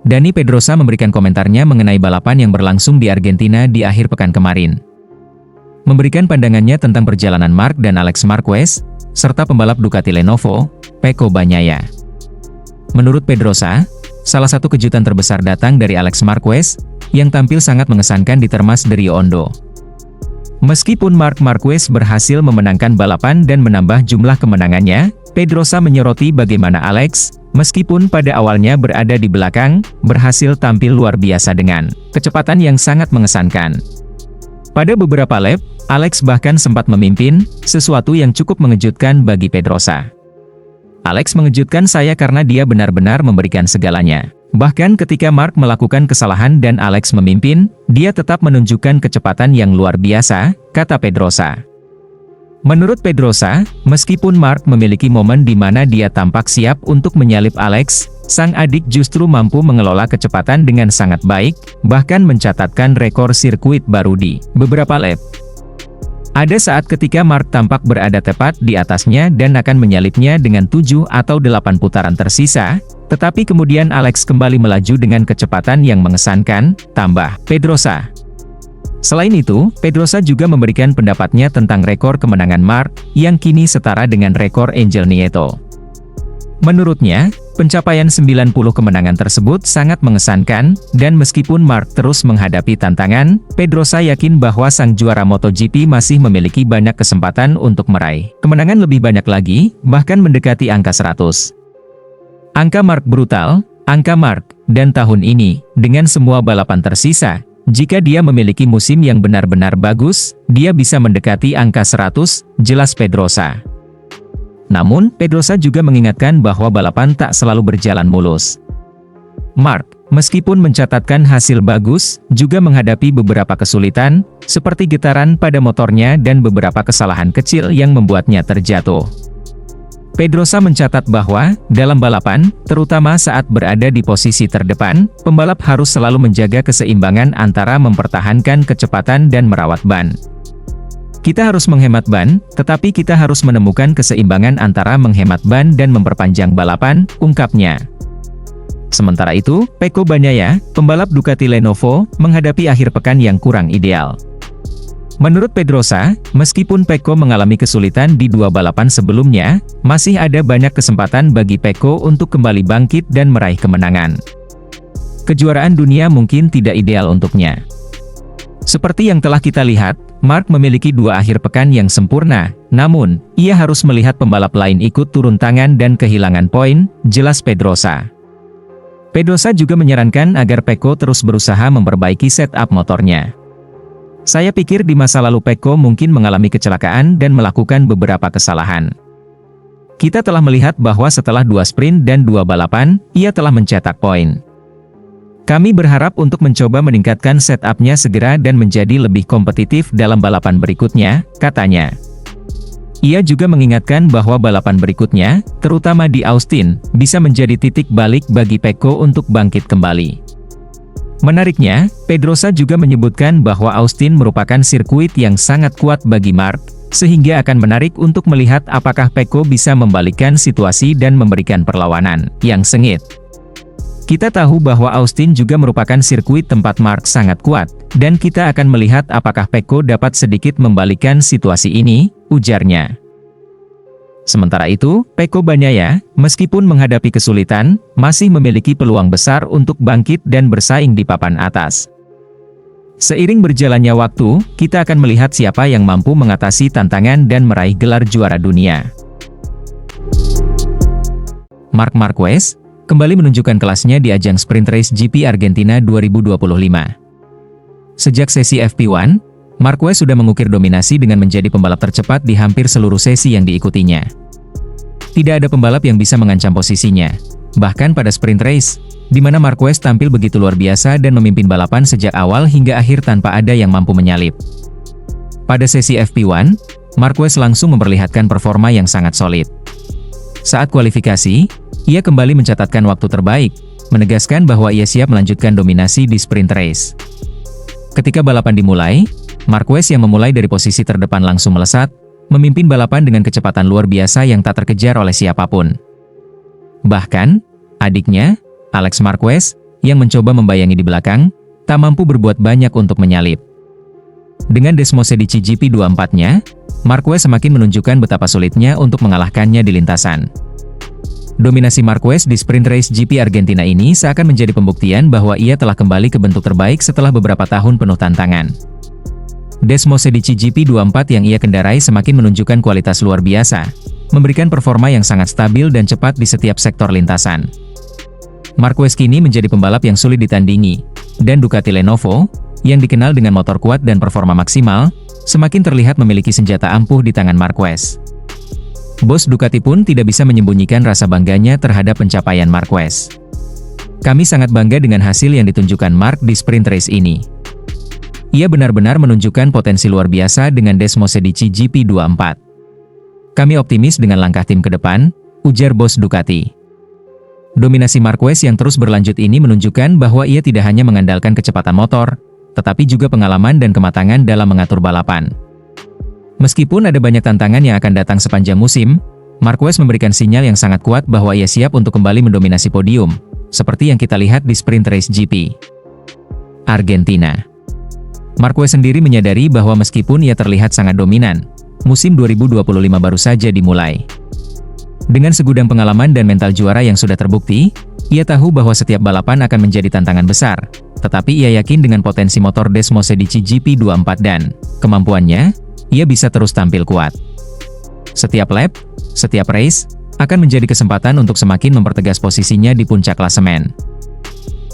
Dani Pedrosa memberikan komentarnya mengenai balapan yang berlangsung di Argentina di akhir pekan kemarin. Memberikan pandangannya tentang perjalanan Marc dan Alex Marquez, serta pembalap Ducati Lenovo, Pecco Bagnaia. Menurut Pedrosa, salah satu kejutan terbesar datang dari Alex Marquez, yang tampil sangat mengesankan di Termas de Rio Hondo. Meskipun Marc Marquez berhasil memenangkan balapan dan menambah jumlah kemenangannya, Pedrosa menyoroti bagaimana Alex, meskipun pada awalnya berada di belakang, berhasil tampil luar biasa dengan kecepatan yang sangat mengesankan. Pada beberapa lap, Alex bahkan sempat memimpin, sesuatu yang cukup mengejutkan bagi Pedrosa. Alex mengejutkan saya karena dia benar-benar memberikan segalanya. Bahkan ketika Marc melakukan kesalahan dan Alex memimpin, dia tetap menunjukkan kecepatan yang luar biasa, kata Pedrosa. Menurut Pedrosa, meskipun Marc memiliki momen di mana dia tampak siap untuk menyalip Alex, sang adik justru mampu mengelola kecepatan dengan sangat baik, bahkan mencatatkan rekor sirkuit baru di beberapa lap. Ada saat ketika Marc tampak berada tepat di atasnya dan akan menyalipnya dengan 7 atau 8 putaran tersisa, tetapi kemudian Alex kembali melaju dengan kecepatan yang mengesankan, tambah Pedrosa. Selain itu, Pedrosa juga memberikan pendapatnya tentang rekor kemenangan Marc, yang kini setara dengan rekor Angel Nieto. Menurutnya, pencapaian 90 kemenangan tersebut sangat mengesankan, dan meskipun Marc terus menghadapi tantangan, Pedrosa yakin bahwa sang juara MotoGP masih memiliki banyak kesempatan untuk meraih kemenangan lebih banyak lagi, bahkan mendekati angka 100. Angka Marc brutal, angka Marc, dan tahun ini, dengan semua balapan tersisa, jika dia memiliki musim yang benar-benar bagus, dia bisa mendekati angka 100, jelas Pedrosa. Namun, Pedrosa juga mengingatkan bahwa balapan tak selalu berjalan mulus. Marc, meskipun mencatatkan hasil bagus, juga menghadapi beberapa kesulitan, seperti getaran pada motornya dan beberapa kesalahan kecil yang membuatnya terjatuh. Pedrosa mencatat bahwa, dalam balapan, terutama saat berada di posisi terdepan, pembalap harus selalu menjaga keseimbangan antara mempertahankan kecepatan dan merawat ban. Kita harus menghemat ban, tetapi kita harus menemukan keseimbangan antara menghemat ban dan memperpanjang balapan, ungkapnya. Sementara itu, Pecco Bagnaia, pembalap Ducati Lenovo, menghadapi akhir pekan yang kurang ideal. Menurut Pedrosa, meskipun Pecco mengalami kesulitan di 2 balapan sebelumnya, masih ada banyak kesempatan bagi Pecco untuk kembali bangkit dan meraih kemenangan. Kejuaraan dunia mungkin tidak ideal untuknya. Seperti yang telah kita lihat, Marc memiliki 2 akhir pekan yang sempurna, namun, ia harus melihat pembalap lain ikut turun tangan dan kehilangan poin, jelas Pedrosa. Pedrosa juga menyarankan agar Pecco terus berusaha memperbaiki setup motornya. Saya pikir di masa lalu Pecco mungkin mengalami kecelakaan dan melakukan beberapa kesalahan. Kita telah melihat bahwa setelah 2 sprint dan 2 balapan, ia telah mencetak poin. Kami berharap untuk mencoba meningkatkan setup-nya segera dan menjadi lebih kompetitif dalam balapan berikutnya, katanya. Ia juga mengingatkan bahwa balapan berikutnya, terutama di Austin, bisa menjadi titik balik bagi Pecco untuk bangkit kembali. Menariknya, Pedrosa juga menyebutkan bahwa Austin merupakan sirkuit yang sangat kuat bagi Marc, sehingga akan menarik untuk melihat apakah Pecco bisa membalikkan situasi dan memberikan perlawanan yang sengit. Kita tahu bahwa Austin juga merupakan sirkuit tempat Marc sangat kuat, dan kita akan melihat apakah Pecco dapat sedikit membalikkan situasi ini, ujarnya. Sementara itu, Pecco Bagnaia, meskipun menghadapi kesulitan, masih memiliki peluang besar untuk bangkit dan bersaing di papan atas. Seiring berjalannya waktu, kita akan melihat siapa yang mampu mengatasi tantangan dan meraih gelar juara dunia. Marc Marquez kembali menunjukkan kelasnya di ajang Sprint Race GP Argentina 2025. Sejak sesi FP1, Marquez sudah mengukir dominasi dengan menjadi pembalap tercepat di hampir seluruh sesi yang diikutinya. Tidak ada pembalap yang bisa mengancam posisinya. Bahkan pada Sprint Race, di mana Marquez tampil begitu luar biasa dan memimpin balapan sejak awal hingga akhir tanpa ada yang mampu menyalip. Pada sesi FP1, Marquez langsung memperlihatkan performa yang sangat solid. Saat kualifikasi, ia kembali mencatatkan waktu terbaik, menegaskan bahwa ia siap melanjutkan dominasi di Sprint Race. Ketika balapan dimulai, Marquez yang memulai dari posisi terdepan langsung melesat, memimpin balapan dengan kecepatan luar biasa yang tak terkejar oleh siapapun. Bahkan, adiknya, Alex Marquez, yang mencoba membayangi di belakang, tak mampu berbuat banyak untuk menyalip. Dengan Desmosedici GP24-nya, Marquez semakin menunjukkan betapa sulitnya untuk mengalahkannya di lintasan. Dominasi Marquez di sprint race GP Argentina ini seakan menjadi pembuktian bahwa ia telah kembali ke bentuk terbaik setelah beberapa tahun penuh tantangan. Desmosedici GP24 yang ia kendarai semakin menunjukkan kualitas luar biasa, memberikan performa yang sangat stabil dan cepat di setiap sektor lintasan. Marquez kini menjadi pembalap yang sulit ditandingi, dan Ducati Lenovo, yang dikenal dengan motor kuat dan performa maksimal, semakin terlihat memiliki senjata ampuh di tangan Marquez. Bos Ducati pun tidak bisa menyembunyikan rasa bangganya terhadap pencapaian Marquez. Kami sangat bangga dengan hasil yang ditunjukkan Mark di sprint race ini. Ia benar-benar menunjukkan potensi luar biasa dengan Desmosedici GP24. Kami optimis dengan langkah tim ke depan, ujar bos Ducati. Dominasi Marquez yang terus berlanjut ini menunjukkan bahwa ia tidak hanya mengandalkan kecepatan motor, tetapi juga pengalaman dan kematangan dalam mengatur balapan. Meskipun ada banyak tantangan yang akan datang sepanjang musim, Marquez memberikan sinyal yang sangat kuat bahwa ia siap untuk kembali mendominasi podium, seperti yang kita lihat di sprint race GP Argentina. Marquez sendiri menyadari bahwa meskipun ia terlihat sangat dominan, musim 2025 baru saja dimulai. Dengan segudang pengalaman dan mental juara yang sudah terbukti, ia tahu bahwa setiap balapan akan menjadi tantangan besar, tetapi ia yakin dengan potensi motor Desmosedici GP24 dan kemampuannya, ia bisa terus tampil kuat. Setiap lap, setiap race, akan menjadi kesempatan untuk semakin mempertegas posisinya di puncak klasemen.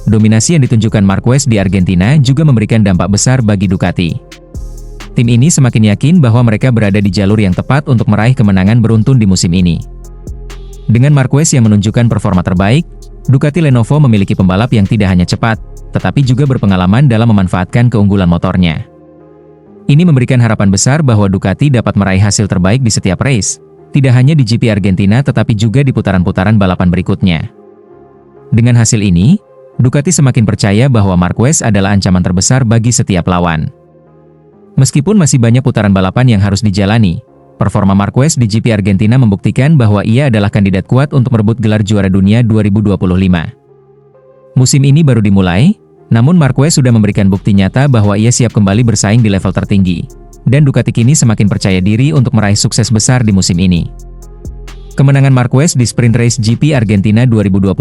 Dominasi yang ditunjukkan Marquez di Argentina juga memberikan dampak besar bagi Ducati. Tim ini semakin yakin bahwa mereka berada di jalur yang tepat untuk meraih kemenangan beruntun di musim ini. Dengan Marquez yang menunjukkan performa terbaik, Ducati Lenovo memiliki pembalap yang tidak hanya cepat, tetapi juga berpengalaman dalam memanfaatkan keunggulan motornya. Ini memberikan harapan besar bahwa Ducati dapat meraih hasil terbaik di setiap race, tidak hanya di GP Argentina tetapi juga di putaran-putaran balapan berikutnya. Dengan hasil ini, Ducati semakin percaya bahwa Marquez adalah ancaman terbesar bagi setiap lawan. Meskipun masih banyak putaran balapan yang harus dijalani, performa Marquez di GP Argentina membuktikan bahwa ia adalah kandidat kuat untuk merebut gelar juara dunia 2025. Musim ini baru dimulai, namun Marquez sudah memberikan bukti nyata bahwa ia siap kembali bersaing di level tertinggi, dan Ducati kini semakin percaya diri untuk meraih sukses besar di musim ini. Kemenangan Marquez di sprint race GP Argentina 2025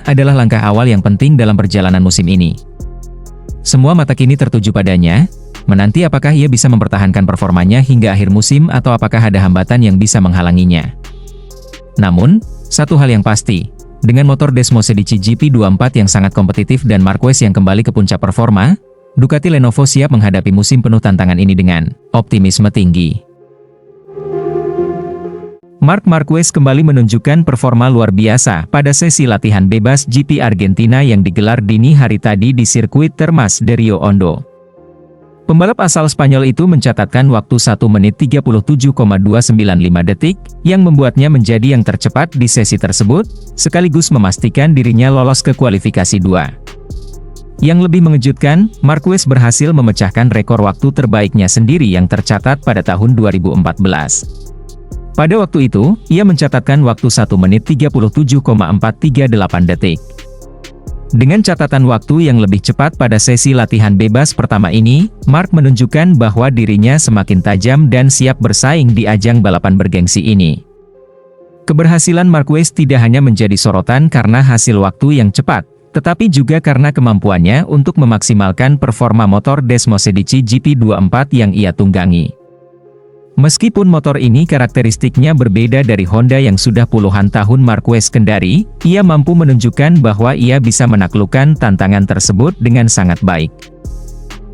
adalah langkah awal yang penting dalam perjalanan musim ini. Semua mata kini tertuju padanya, menanti apakah ia bisa mempertahankan performanya hingga akhir musim atau apakah ada hambatan yang bisa menghalanginya. Namun, satu hal yang pasti, dengan motor Desmosedici GP24 yang sangat kompetitif dan Marquez yang kembali ke puncak performa, Ducati Lenovo siap menghadapi musim penuh tantangan ini dengan optimisme tinggi. Marc Marquez kembali menunjukkan performa luar biasa pada sesi latihan bebas GP Argentina yang digelar dini hari tadi di sirkuit Termas de Rio Hondo. Pembalap asal Spanyol itu mencatatkan waktu 1 menit 37,295 detik, yang membuatnya menjadi yang tercepat di sesi tersebut, sekaligus memastikan dirinya lolos ke kualifikasi 2. Yang lebih mengejutkan, Marquez berhasil memecahkan rekor waktu terbaiknya sendiri yang tercatat pada tahun 2014. Pada waktu itu, ia mencatatkan waktu 1 menit 37,438 detik. Dengan catatan waktu yang lebih cepat pada sesi latihan bebas pertama ini, Marc menunjukkan bahwa dirinya semakin tajam dan siap bersaing di ajang balapan bergengsi ini. Keberhasilan Marquez tidak hanya menjadi sorotan karena hasil waktu yang cepat, tetapi juga karena kemampuannya untuk memaksimalkan performa motor Desmosedici GP24 yang ia tunggangi. Meskipun motor ini karakteristiknya berbeda dari Honda yang sudah puluhan tahun Marquez kendari, ia mampu menunjukkan bahwa ia bisa menaklukkan tantangan tersebut dengan sangat baik.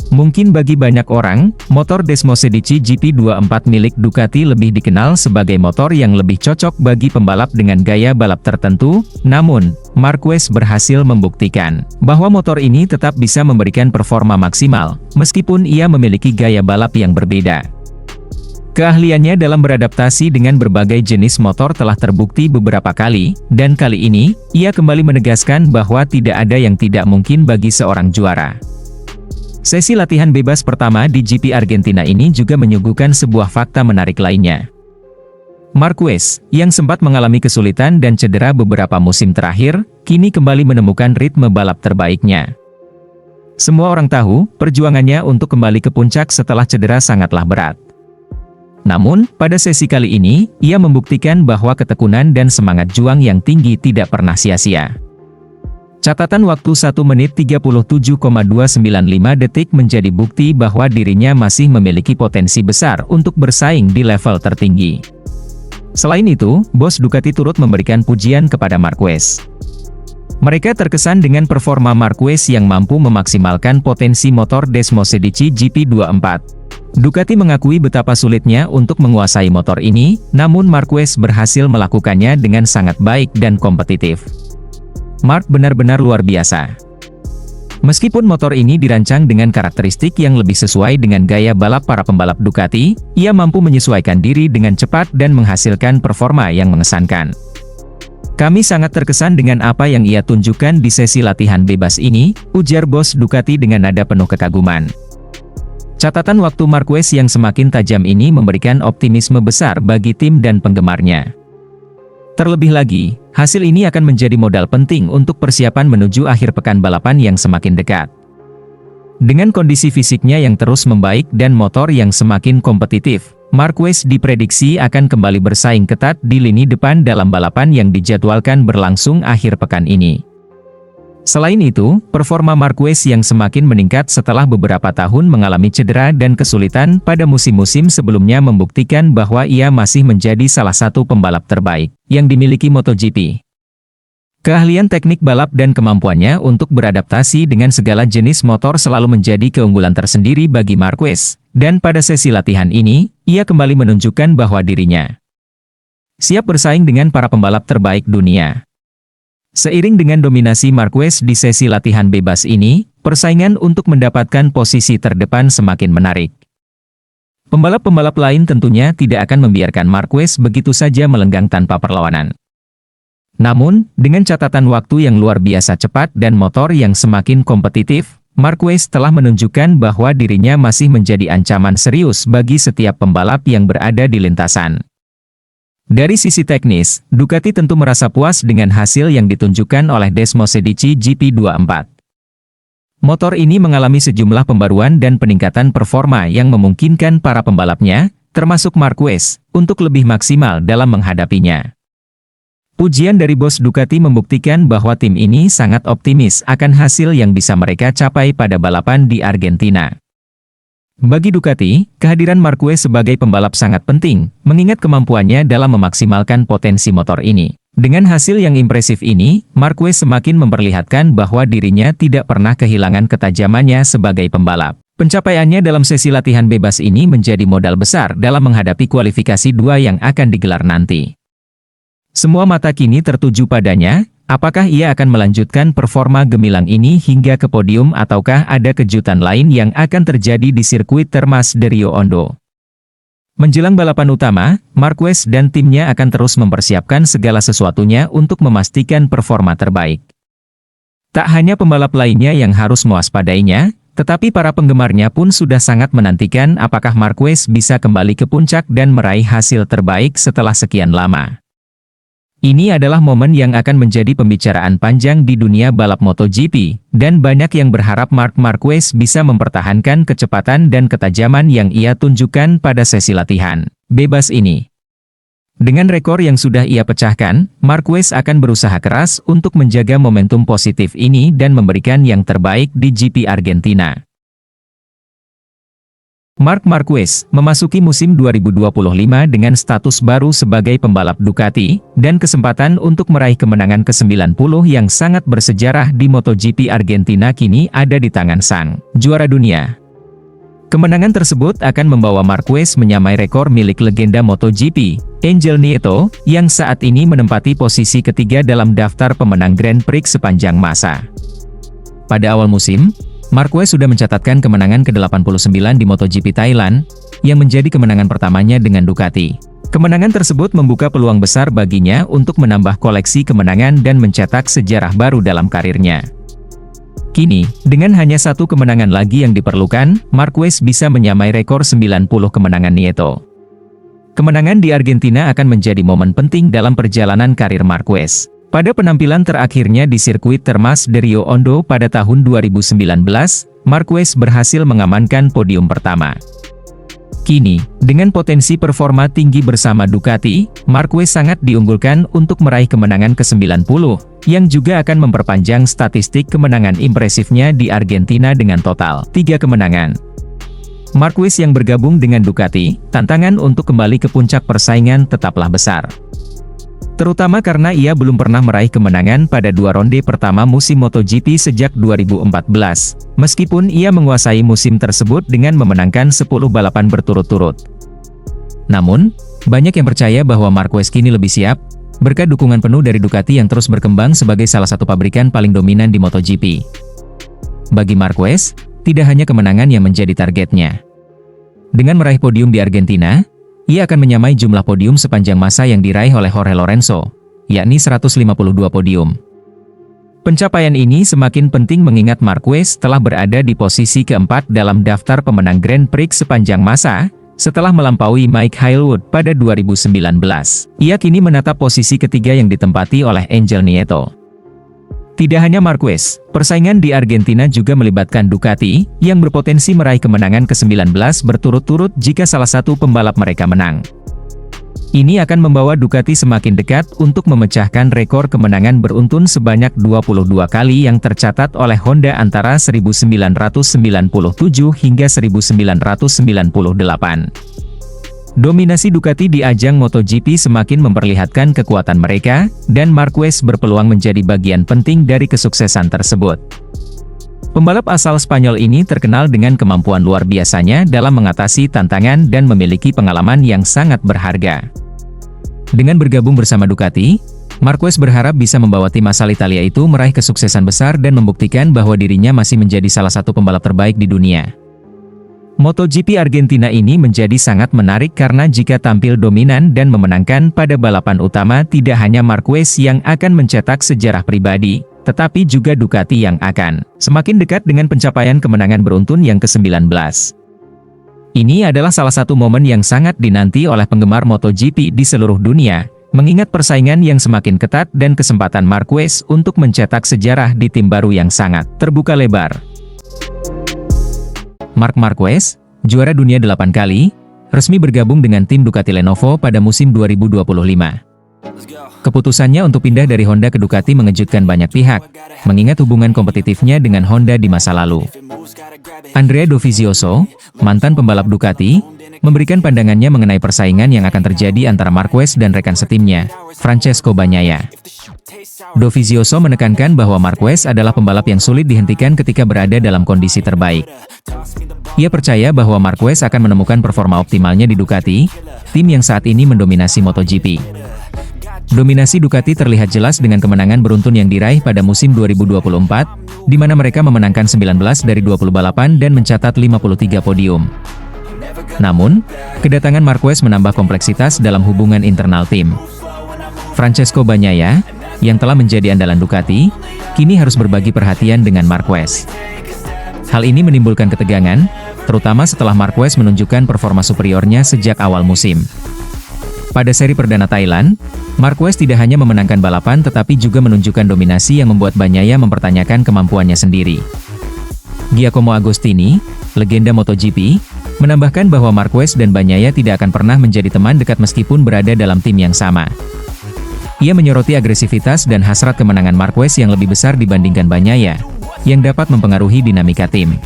Mungkin bagi banyak orang, motor Desmosedici GP24 milik Ducati lebih dikenal sebagai motor yang lebih cocok bagi pembalap dengan gaya balap tertentu, namun, Marquez berhasil membuktikan bahwa motor ini tetap bisa memberikan performa maksimal, meskipun ia memiliki gaya balap yang berbeda. Keahliannya dalam beradaptasi dengan berbagai jenis motor telah terbukti beberapa kali, dan kali ini, ia kembali menegaskan bahwa tidak ada yang tidak mungkin bagi seorang juara. Sesi latihan bebas pertama di GP Argentina ini juga menyuguhkan sebuah fakta menarik lainnya. Marquez, yang sempat mengalami kesulitan dan cedera beberapa musim terakhir, kini kembali menemukan ritme balap terbaiknya. Semua orang tahu, perjuangannya untuk kembali ke puncak setelah cedera sangatlah berat. Namun, pada sesi kali ini, ia membuktikan bahwa ketekunan dan semangat juang yang tinggi tidak pernah sia-sia. Catatan waktu 1 menit 37,295 detik menjadi bukti bahwa dirinya masih memiliki potensi besar untuk bersaing di level tertinggi. Selain itu, bos Ducati turut memberikan pujian kepada Marquez. Mereka terkesan dengan performa Marquez yang mampu memaksimalkan potensi motor Desmosedici GP24. Ducati mengakui betapa sulitnya untuk menguasai motor ini, namun Marquez berhasil melakukannya dengan sangat baik dan kompetitif. Marc benar-benar luar biasa. Meskipun motor ini dirancang dengan karakteristik yang lebih sesuai dengan gaya balap para pembalap Ducati, ia mampu menyesuaikan diri dengan cepat dan menghasilkan performa yang mengesankan. Kami sangat terkesan dengan apa yang ia tunjukkan di sesi latihan bebas ini, ujar bos Ducati dengan nada penuh kekaguman. Catatan waktu Marquez yang semakin tajam ini memberikan optimisme besar bagi tim dan penggemarnya. Terlebih lagi, hasil ini akan menjadi modal penting untuk persiapan menuju akhir pekan balapan yang semakin dekat. Dengan kondisi fisiknya yang terus membaik dan motor yang semakin kompetitif, Marquez diprediksi akan kembali bersaing ketat di lini depan dalam balapan yang dijadwalkan berlangsung akhir pekan ini. Selain itu, performa Marquez yang semakin meningkat setelah beberapa tahun mengalami cedera dan kesulitan pada musim-musim sebelumnya membuktikan bahwa ia masih menjadi salah satu pembalap terbaik yang dimiliki MotoGP. Keahlian teknik balap dan kemampuannya untuk beradaptasi dengan segala jenis motor selalu menjadi keunggulan tersendiri bagi Marquez, dan pada sesi latihan ini, ia kembali menunjukkan bahwa dirinya siap bersaing dengan para pembalap terbaik dunia. Seiring dengan dominasi Marquez di sesi latihan bebas ini, persaingan untuk mendapatkan posisi terdepan semakin menarik. Pembalap-pembalap lain tentunya tidak akan membiarkan Marquez begitu saja melenggang tanpa perlawanan. Namun, dengan catatan waktu yang luar biasa cepat dan motor yang semakin kompetitif, Marquez telah menunjukkan bahwa dirinya masih menjadi ancaman serius bagi setiap pembalap yang berada di lintasan. Dari sisi teknis, Ducati tentu merasa puas dengan hasil yang ditunjukkan oleh Desmosedici GP24. Motor ini mengalami sejumlah pembaruan dan peningkatan performa yang memungkinkan para pembalapnya, termasuk Marquez, untuk lebih maksimal dalam menghadapinya. Pujian dari bos Ducati membuktikan bahwa tim ini sangat optimis akan hasil yang bisa mereka capai pada balapan di Argentina. Bagi Ducati, kehadiran Marquez sebagai pembalap sangat penting, mengingat kemampuannya dalam memaksimalkan potensi motor ini. Dengan hasil yang impresif ini, Marquez semakin memperlihatkan bahwa dirinya tidak pernah kehilangan ketajamannya sebagai pembalap. Pencapaiannya dalam sesi latihan bebas ini menjadi modal besar dalam menghadapi kualifikasi 2 yang akan digelar nanti. Semua mata kini tertuju padanya. Apakah ia akan melanjutkan performa gemilang ini hingga ke podium ataukah ada kejutan lain yang akan terjadi di sirkuit Termas de Rio Hondo? Menjelang balapan utama, Marquez dan timnya akan terus mempersiapkan segala sesuatunya untuk memastikan performa terbaik. Tak hanya pembalap lainnya yang harus mewaspadainya, tetapi para penggemarnya pun sudah sangat menantikan apakah Marquez bisa kembali ke puncak dan meraih hasil terbaik setelah sekian lama. Ini adalah momen yang akan menjadi pembicaraan panjang di dunia balap MotoGP, dan banyak yang berharap Marc Marquez bisa mempertahankan kecepatan dan ketajaman yang ia tunjukkan pada sesi latihan bebas ini. Dengan rekor yang sudah ia pecahkan, Marquez akan berusaha keras untuk menjaga momentum positif ini dan memberikan yang terbaik di GP Argentina. Marc Marquez memasuki musim 2025 dengan status baru sebagai pembalap Ducati, dan kesempatan untuk meraih kemenangan ke-90 yang sangat bersejarah di MotoGP Argentina kini ada di tangan sang juara dunia. Kemenangan tersebut akan membawa Marquez menyamai rekor milik legenda MotoGP, Angel Nieto, yang saat ini menempati posisi ketiga dalam daftar pemenang Grand Prix sepanjang masa. Pada awal musim, Marquez sudah mencatatkan kemenangan ke-89 di MotoGP Thailand, yang menjadi kemenangan pertamanya dengan Ducati. Kemenangan tersebut membuka peluang besar baginya untuk menambah koleksi kemenangan dan mencetak sejarah baru dalam karirnya. Kini, dengan hanya 1 kemenangan lagi yang diperlukan, Marquez bisa menyamai rekor 90 kemenangan Nieto. Kemenangan di Argentina akan menjadi momen penting dalam perjalanan karir Marquez. Pada penampilan terakhirnya di sirkuit Termas de Rio Hondo pada tahun 2019, Marquez berhasil mengamankan podium pertama. Kini, dengan potensi performa tinggi bersama Ducati, Marquez sangat diunggulkan untuk meraih kemenangan ke-90, yang juga akan memperpanjang statistik kemenangan impresifnya di Argentina dengan total 3 kemenangan. Marquez yang bergabung dengan Ducati, tantangan untuk kembali ke puncak persaingan tetaplah besar. Terutama karena ia belum pernah meraih kemenangan pada 2 ronde pertama musim MotoGP sejak 2014, meskipun ia menguasai musim tersebut dengan memenangkan 10 balapan berturut-turut. Namun, banyak yang percaya bahwa Marquez kini lebih siap, berkat dukungan penuh dari Ducati yang terus berkembang sebagai salah satu pabrikan paling dominan di MotoGP. Bagi Marquez, tidak hanya kemenangan yang menjadi targetnya. Dengan meraih podium di Argentina, ia akan menyamai jumlah podium sepanjang masa yang diraih oleh Jorge Lorenzo, yakni 152 podium. Pencapaian ini semakin penting mengingat Marquez telah berada di posisi keempat dalam daftar pemenang Grand Prix sepanjang masa, setelah melampaui Mike Hailwood pada 2019. Ia kini menatap posisi ketiga yang ditempati oleh Angel Nieto. Tidak hanya Marquez, persaingan di Argentina juga melibatkan Ducati, yang berpotensi meraih kemenangan ke-19 berturut-turut jika salah satu pembalap mereka menang. Ini akan membawa Ducati semakin dekat untuk memecahkan rekor kemenangan beruntun sebanyak 22 kali yang tercatat oleh Honda antara 1997 hingga 1998. Dominasi Ducati di ajang MotoGP semakin memperlihatkan kekuatan mereka, dan Marquez berpeluang menjadi bagian penting dari kesuksesan tersebut. Pembalap asal Spanyol ini terkenal dengan kemampuan luar biasanya dalam mengatasi tantangan dan memiliki pengalaman yang sangat berharga. Dengan bergabung bersama Ducati, Marquez berharap bisa membawa tim asal Italia itu meraih kesuksesan besar dan membuktikan bahwa dirinya masih menjadi salah satu pembalap terbaik di dunia. MotoGP Argentina ini menjadi sangat menarik karena jika tampil dominan dan memenangkan pada balapan utama, tidak hanya Marquez yang akan mencetak sejarah pribadi, tetapi juga Ducati yang akan semakin dekat dengan pencapaian kemenangan beruntun yang ke-19. Ini adalah salah satu momen yang sangat dinanti oleh penggemar MotoGP di seluruh dunia, mengingat persaingan yang semakin ketat dan kesempatan Marquez untuk mencetak sejarah di tim baru yang sangat terbuka lebar. Marc Marquez, juara dunia 8 kali, resmi bergabung dengan tim Ducati Lenovo pada musim 2025. Keputusannya untuk pindah dari Honda ke Ducati mengejutkan banyak pihak, mengingat hubungan kompetitifnya dengan Honda di masa lalu. Andrea Dovizioso, mantan pembalap Ducati, memberikan pandangannya mengenai persaingan yang akan terjadi antara Marquez dan rekan setimnya, Francesco Bagnaia. Dovizioso menekankan bahwa Marquez adalah pembalap yang sulit dihentikan ketika berada dalam kondisi terbaik. Ia percaya bahwa Marquez akan menemukan performa optimalnya di Ducati, tim yang saat ini mendominasi MotoGP. Dominasi Ducati terlihat jelas dengan kemenangan beruntun yang diraih pada musim 2024, di mana mereka memenangkan 19 dari 20 balapan dan mencatat 53 podium. Namun, kedatangan Marquez menambah kompleksitas dalam hubungan internal tim. Francesco Bagnaia, yang telah menjadi andalan Ducati, kini harus berbagi perhatian dengan Marquez. Hal ini menimbulkan ketegangan, terutama setelah Marquez menunjukkan performa superiornya sejak awal musim. Pada seri perdana Thailand, Marquez tidak hanya memenangkan balapan tetapi juga menunjukkan dominasi yang membuat Bagnaia mempertanyakan kemampuannya sendiri. Giacomo Agostini, legenda MotoGP, menambahkan bahwa Marquez dan Bagnaia tidak akan pernah menjadi teman dekat meskipun berada dalam tim yang sama. Ia menyoroti agresivitas dan hasrat kemenangan Marquez yang lebih besar dibandingkan Bagnaia, yang dapat mempengaruhi dinamika tim.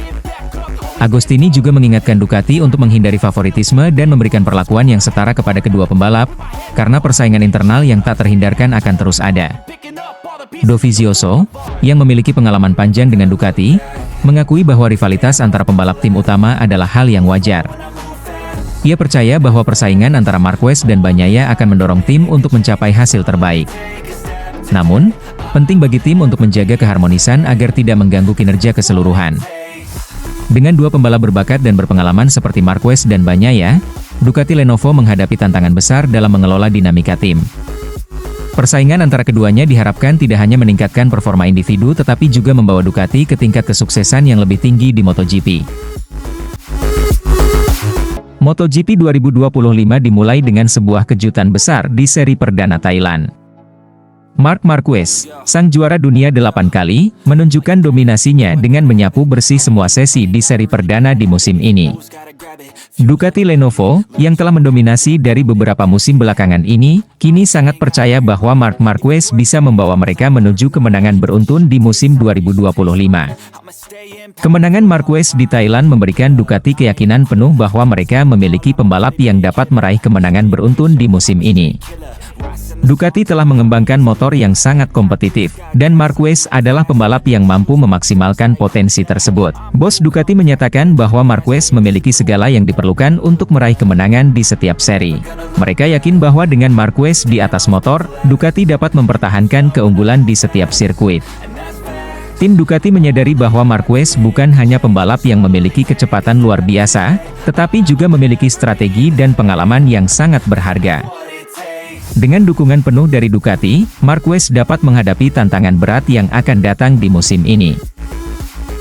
Agostini juga mengingatkan Ducati untuk menghindari favoritisme dan memberikan perlakuan yang setara kepada kedua pembalap, karena persaingan internal yang tak terhindarkan akan terus ada. Dovizioso, yang memiliki pengalaman panjang dengan Ducati, mengakui bahwa rivalitas antara pembalap tim utama adalah hal yang wajar. Ia percaya bahwa persaingan antara Marquez dan Bagnaia akan mendorong tim untuk mencapai hasil terbaik. Namun, penting bagi tim untuk menjaga keharmonisan agar tidak mengganggu kinerja keseluruhan. Dengan dua pembalap berbakat dan berpengalaman seperti Marquez dan Bagnaia, Ducati Lenovo menghadapi tantangan besar dalam mengelola dinamika tim. Persaingan antara keduanya diharapkan tidak hanya meningkatkan performa individu tetapi juga membawa Ducati ke tingkat kesuksesan yang lebih tinggi di MotoGP. MotoGP 2025 dimulai dengan sebuah kejutan besar di seri perdana Thailand. Marc Marquez, sang juara dunia 8 kali, menunjukkan dominasinya dengan menyapu bersih semua sesi di seri perdana di musim ini. Ducati Lenovo, yang telah mendominasi dari beberapa musim belakangan ini, kini sangat percaya bahwa Marc Marquez bisa membawa mereka menuju kemenangan beruntun di musim 2025. Kemenangan Marquez di Thailand memberikan Ducati keyakinan penuh bahwa mereka memiliki pembalap yang dapat meraih kemenangan beruntun di musim ini. Ducati telah mengembangkan motor yang sangat kompetitif, dan Marquez adalah pembalap yang mampu memaksimalkan potensi tersebut. Bos Ducati menyatakan bahwa Marquez memiliki segala yang diperlukan untuk meraih kemenangan di setiap seri. Mereka yakin bahwa dengan Marquez di atas motor, Ducati dapat mempertahankan keunggulan di setiap sirkuit. Tim Ducati menyadari bahwa Marquez bukan hanya pembalap yang memiliki kecepatan luar biasa, tetapi juga memiliki strategi dan pengalaman yang sangat berharga. Dengan dukungan penuh dari Ducati, Marquez dapat menghadapi tantangan berat yang akan datang di musim ini.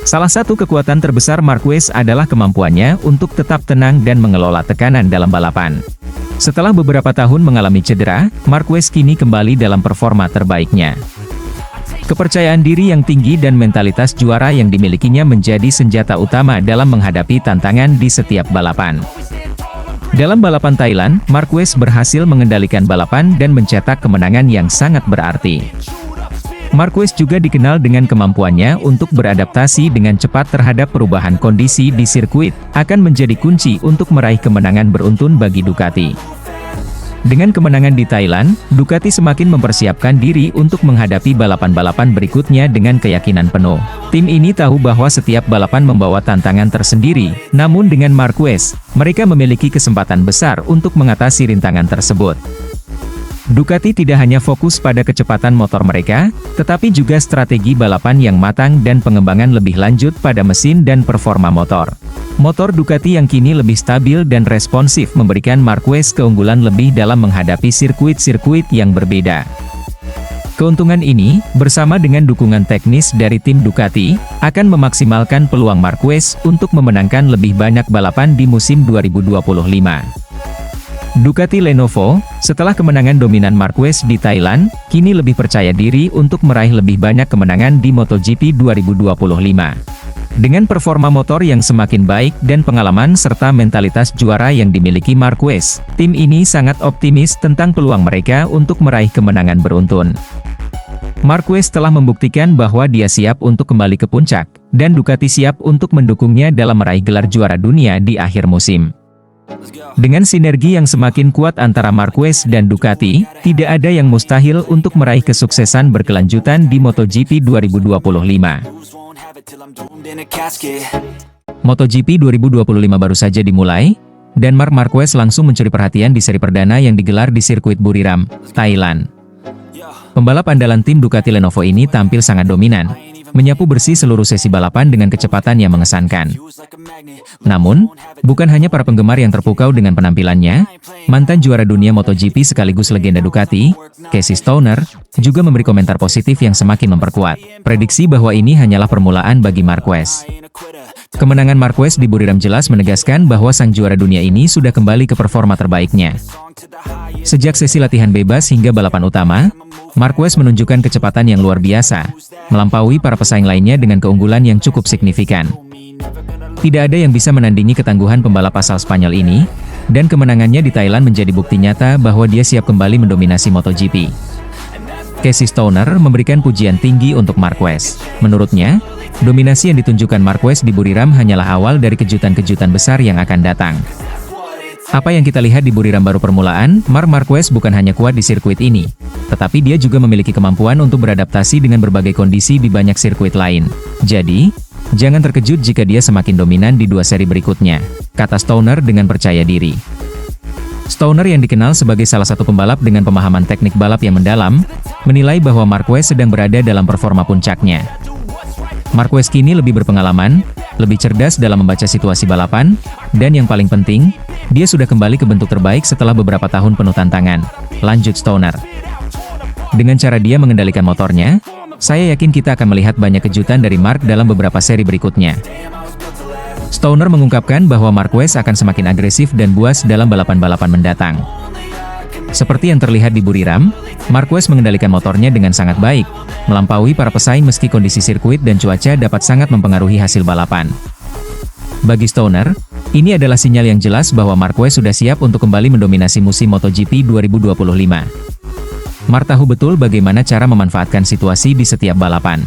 Salah satu kekuatan terbesar Marquez adalah kemampuannya untuk tetap tenang dan mengelola tekanan dalam balapan. Setelah beberapa tahun mengalami cedera, Marquez kini kembali dalam performa terbaiknya. Kepercayaan diri yang tinggi dan mentalitas juara yang dimilikinya menjadi senjata utama dalam menghadapi tantangan di setiap balapan. Dalam balapan Thailand, Marquez berhasil mengendalikan balapan dan mencetak kemenangan yang sangat berarti. Marquez juga dikenal dengan kemampuannya untuk beradaptasi dengan cepat terhadap perubahan kondisi di sirkuit, akan menjadi kunci untuk meraih kemenangan beruntun bagi Ducati. Dengan kemenangan di Thailand, Ducati semakin mempersiapkan diri untuk menghadapi balapan-balapan berikutnya dengan keyakinan penuh. Tim ini tahu bahwa setiap balapan membawa tantangan tersendiri, namun dengan Marquez, mereka memiliki kesempatan besar untuk mengatasi rintangan tersebut. Ducati tidak hanya fokus pada kecepatan motor mereka, tetapi juga strategi balapan yang matang dan pengembangan lebih lanjut pada mesin dan performa motor. Motor Ducati yang kini lebih stabil dan responsif memberikan Marquez keunggulan lebih dalam menghadapi sirkuit-sirkuit yang berbeda. Keuntungan ini, bersama dengan dukungan teknis dari tim Ducati, akan memaksimalkan peluang Marquez untuk memenangkan lebih banyak balapan di musim 2025. Ducati Lenovo, setelah kemenangan dominan Marquez di Thailand, kini lebih percaya diri untuk meraih lebih banyak kemenangan di MotoGP 2025. Dengan performa motor yang semakin baik dan pengalaman serta mentalitas juara yang dimiliki Marquez, tim ini sangat optimis tentang peluang mereka untuk meraih kemenangan beruntun. Marquez telah membuktikan bahwa dia siap untuk kembali ke puncak, dan Ducati siap untuk mendukungnya dalam meraih gelar juara dunia di akhir musim. Dengan sinergi yang semakin kuat antara Marquez dan Ducati, tidak ada yang mustahil untuk meraih kesuksesan berkelanjutan di MotoGP 2025. MotoGP 2025 baru saja dimulai, dan Marc Marquez langsung mencuri perhatian di seri perdana yang digelar di sirkuit Buriram, Thailand. Pembalap andalan tim Ducati Lenovo ini tampil sangat dominan, menyapu bersih seluruh sesi balapan dengan kecepatan yang mengesankan. Namun, bukan hanya para penggemar yang terpukau dengan penampilannya, mantan juara dunia MotoGP sekaligus legenda Ducati, Casey Stoner, juga memberi komentar positif yang semakin memperkuat prediksi bahwa ini hanyalah permulaan bagi Marquez. Kemenangan Marquez di Buriram jelas menegaskan bahwa sang juara dunia ini sudah kembali ke performa terbaiknya. Sejak sesi latihan bebas hingga balapan utama, Marquez menunjukkan kecepatan yang luar biasa, melampaui para pesaing lainnya dengan keunggulan yang cukup signifikan. Tidak ada yang bisa menandingi ketangguhan pembalap asal Spanyol ini, dan kemenangannya di Thailand menjadi bukti nyata bahwa dia siap kembali mendominasi MotoGP. Casey Stoner memberikan pujian tinggi untuk Marquez. Menurutnya, dominasi yang ditunjukkan Marquez di Buriram hanyalah awal dari kejutan-kejutan besar yang akan datang. Apa yang kita lihat di Buriram baru permulaan. Marc Marquez bukan hanya kuat di sirkuit ini, tetapi dia juga memiliki kemampuan untuk beradaptasi dengan berbagai kondisi di banyak sirkuit lain. Jadi, jangan terkejut jika dia semakin dominan di 2 seri berikutnya, kata Stoner dengan percaya diri. Stoner yang dikenal sebagai salah satu pembalap dengan pemahaman teknik balap yang mendalam, menilai bahwa Marquez sedang berada dalam performa puncaknya. Marquez kini lebih berpengalaman, lebih cerdas dalam membaca situasi balapan, dan yang paling penting, dia sudah kembali ke bentuk terbaik setelah beberapa tahun penuh tantangan, lanjut Stoner. Dengan cara dia mengendalikan motornya, saya yakin kita akan melihat banyak kejutan dari Marc dalam beberapa seri berikutnya. Stoner mengungkapkan bahwa Marquez akan semakin agresif dan buas dalam balapan-balapan mendatang. Seperti yang terlihat di Buriram, Marquez mengendalikan motornya dengan sangat baik, melampaui para pesaing meski kondisi sirkuit dan cuaca dapat sangat mempengaruhi hasil balapan. Bagi Stoner, ini adalah sinyal yang jelas bahwa Marquez sudah siap untuk kembali mendominasi musim MotoGP 2025. Mark tahu betul bagaimana cara memanfaatkan situasi di setiap balapan.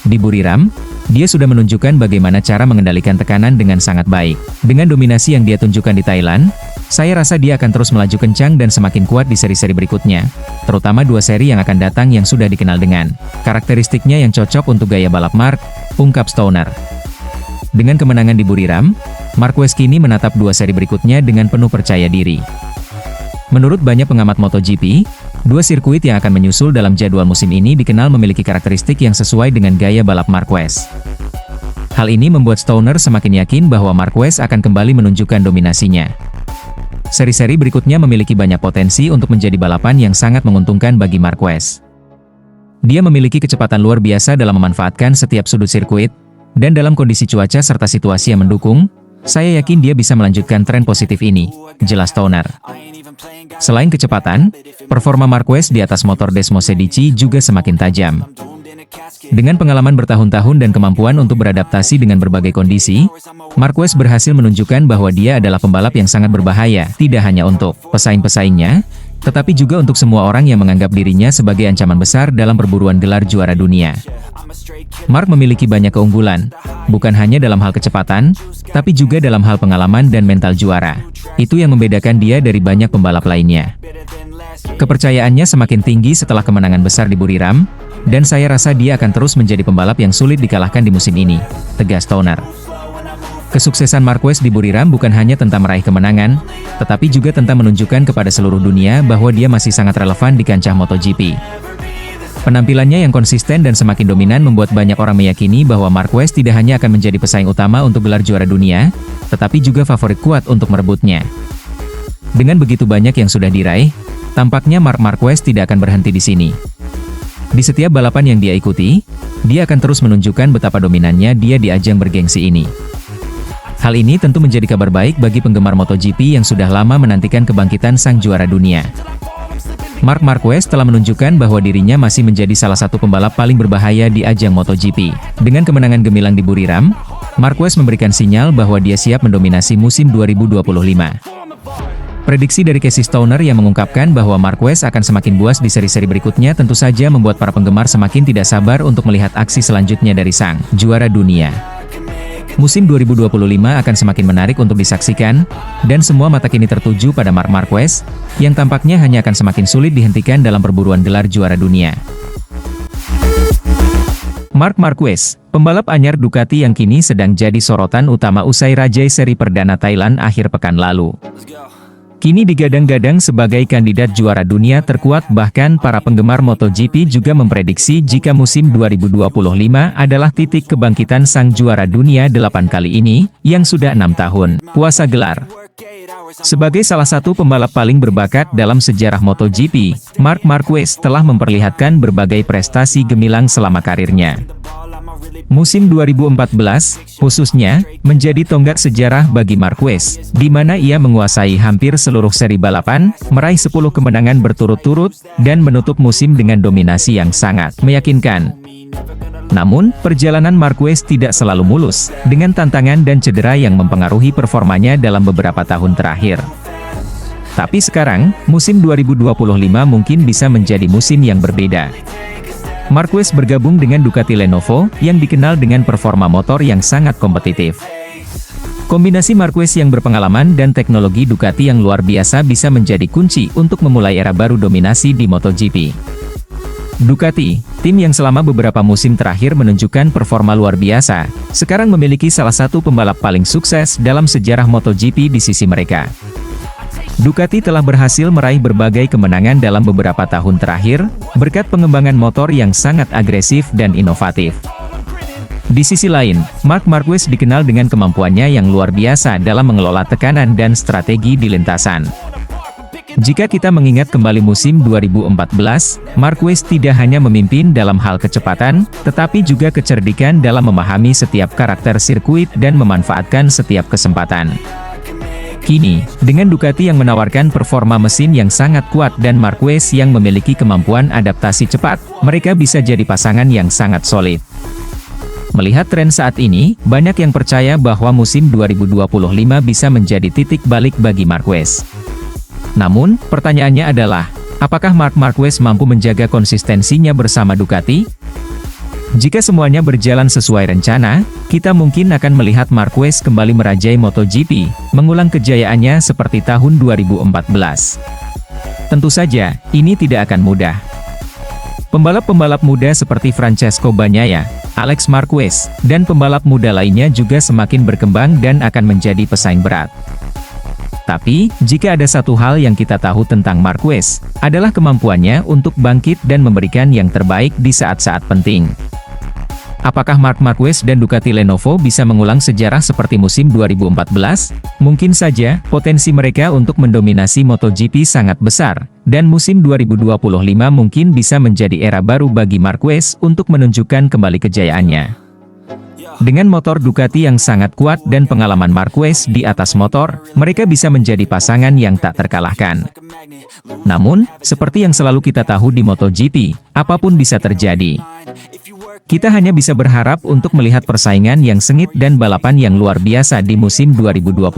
Di Buriram, dia sudah menunjukkan bagaimana cara mengendalikan tekanan dengan sangat baik. Dengan dominasi yang dia tunjukkan di Thailand, saya rasa dia akan terus melaju kencang dan semakin kuat di seri-seri berikutnya, terutama 2 seri yang akan datang yang sudah dikenal dengan karakteristiknya yang cocok untuk gaya balap Mark, ungkap Stoner. Dengan kemenangan di Buriram, Marquez kini menatap 2 seri berikutnya dengan penuh percaya diri. Menurut banyak pengamat MotoGP, 2 sirkuit yang akan menyusul dalam jadwal musim ini dikenal memiliki karakteristik yang sesuai dengan gaya balap Marquez. Hal ini membuat Stoner semakin yakin bahwa Marquez akan kembali menunjukkan dominasinya. Seri-seri berikutnya memiliki banyak potensi untuk menjadi balapan yang sangat menguntungkan bagi Marquez. Dia memiliki kecepatan luar biasa dalam memanfaatkan setiap sudut sirkuit, dan dalam kondisi cuaca serta situasi yang mendukung, saya yakin dia bisa melanjutkan tren positif ini, jelas Stoner. Selain kecepatan, performa Marquez di atas motor Desmos Medici juga semakin tajam. Dengan pengalaman bertahun-tahun dan kemampuan untuk beradaptasi dengan berbagai kondisi, Marquez berhasil menunjukkan bahwa dia adalah pembalap yang sangat berbahaya, tidak hanya untuk pesaing-pesaingnya, tetapi juga untuk semua orang yang menganggap dirinya sebagai ancaman besar dalam perburuan gelar juara dunia. Mark memiliki banyak keunggulan, bukan hanya dalam hal kecepatan, tapi juga dalam hal pengalaman dan mental juara. Itu yang membedakan dia dari banyak pembalap lainnya. Kepercayaannya semakin tinggi setelah kemenangan besar di Buriram, dan saya rasa dia akan terus menjadi pembalap yang sulit dikalahkan di musim ini, tegas Stoner. Kesuksesan Marquez di Buriram bukan hanya tentang meraih kemenangan, tetapi juga tentang menunjukkan kepada seluruh dunia bahwa dia masih sangat relevan di kancah MotoGP. Penampilannya yang konsisten dan semakin dominan membuat banyak orang meyakini bahwa Marquez tidak hanya akan menjadi pesaing utama untuk gelar juara dunia, tetapi juga favorit kuat untuk merebutnya. Dengan begitu banyak yang sudah diraih, tampaknya Marc Marquez tidak akan berhenti di sini. Di setiap balapan yang dia ikuti, dia akan terus menunjukkan betapa dominannya dia di ajang bergengsi ini. Hal ini tentu menjadi kabar baik bagi penggemar MotoGP yang sudah lama menantikan kebangkitan sang juara dunia. Marc Marquez telah menunjukkan bahwa dirinya masih menjadi salah satu pembalap paling berbahaya di ajang MotoGP. Dengan kemenangan gemilang di Buriram, Marquez memberikan sinyal bahwa dia siap mendominasi musim 2025. Prediksi dari Casey Stoner yang mengungkapkan bahwa Marquez akan semakin buas di seri-seri berikutnya tentu saja membuat para penggemar semakin tidak sabar untuk melihat aksi selanjutnya dari sang juara dunia. Musim 2025 akan semakin menarik untuk disaksikan, dan semua mata kini tertuju pada Marc Marquez, yang tampaknya hanya akan semakin sulit dihentikan dalam perburuan gelar juara dunia. Marc Marquez, pembalap anyar Ducati yang kini sedang jadi sorotan utama usai rajai seri perdana Thailand akhir pekan lalu. Kini digadang-gadang sebagai kandidat juara dunia terkuat, bahkan para penggemar MotoGP juga memprediksi jika musim 2025 adalah titik kebangkitan sang juara dunia 8 kali ini, yang sudah 6 tahun puasa gelar. Sebagai salah satu pembalap paling berbakat dalam sejarah MotoGP, Marc Marquez telah memperlihatkan berbagai prestasi gemilang selama karirnya. Musim 2014, khususnya, menjadi tonggak sejarah bagi Marquez, di mana ia menguasai hampir seluruh seri balapan, meraih 10 kemenangan berturut-turut, dan menutup musim dengan dominasi yang sangat meyakinkan. Namun, perjalanan Marquez tidak selalu mulus, dengan tantangan dan cedera yang mempengaruhi performanya dalam beberapa tahun terakhir. Tapi sekarang, musim 2025 mungkin bisa menjadi musim yang berbeda. Marquez bergabung dengan Ducati Lenovo, yang dikenal dengan performa motor yang sangat kompetitif. Kombinasi Marquez yang berpengalaman dan teknologi Ducati yang luar biasa bisa menjadi kunci untuk memulai era baru dominasi di MotoGP. Ducati, tim yang selama beberapa musim terakhir menunjukkan performa luar biasa, sekarang memiliki salah satu pembalap paling sukses dalam sejarah MotoGP di sisi mereka. Ducati telah berhasil meraih berbagai kemenangan dalam beberapa tahun terakhir, berkat pengembangan motor yang sangat agresif dan inovatif. Di sisi lain, Marc Marquez dikenal dengan kemampuannya yang luar biasa dalam mengelola tekanan dan strategi di lintasan. Jika kita mengingat kembali musim 2014, Marquez tidak hanya memimpin dalam hal kecepatan, tetapi juga kecerdikan dalam memahami setiap karakter sirkuit dan memanfaatkan setiap kesempatan. Kini, dengan Ducati yang menawarkan performa mesin yang sangat kuat dan Marquez yang memiliki kemampuan adaptasi cepat, mereka bisa jadi pasangan yang sangat solid. Melihat tren saat ini, banyak yang percaya bahwa musim 2025 bisa menjadi titik balik bagi Marquez. Namun, pertanyaannya adalah, apakah Marc Marquez mampu menjaga konsistensinya bersama Ducati? Jika semuanya berjalan sesuai rencana, kita mungkin akan melihat Marquez kembali merajai MotoGP, mengulang kejayaannya seperti tahun 2014. Tentu saja, ini tidak akan mudah. Pembalap-pembalap muda seperti Francesco Bagnaia, Alex Marquez, dan pembalap muda lainnya juga semakin berkembang dan akan menjadi pesaing berat. Tapi, jika ada satu hal yang kita tahu tentang Marquez, adalah kemampuannya untuk bangkit dan memberikan yang terbaik di saat-saat penting. Apakah Marc Marquez dan Ducati Lenovo bisa mengulang sejarah seperti musim 2014? Mungkin saja, potensi mereka untuk mendominasi MotoGP sangat besar, dan musim 2025 mungkin bisa menjadi era baru bagi Marquez untuk menunjukkan kembali kejayaannya. Dengan motor Ducati yang sangat kuat dan pengalaman Marquez di atas motor, mereka bisa menjadi pasangan yang tak terkalahkan. Namun, seperti yang selalu kita tahu di MotoGP, apapun bisa terjadi. Kita hanya bisa berharap untuk melihat persaingan yang sengit dan balapan yang luar biasa di musim 2025.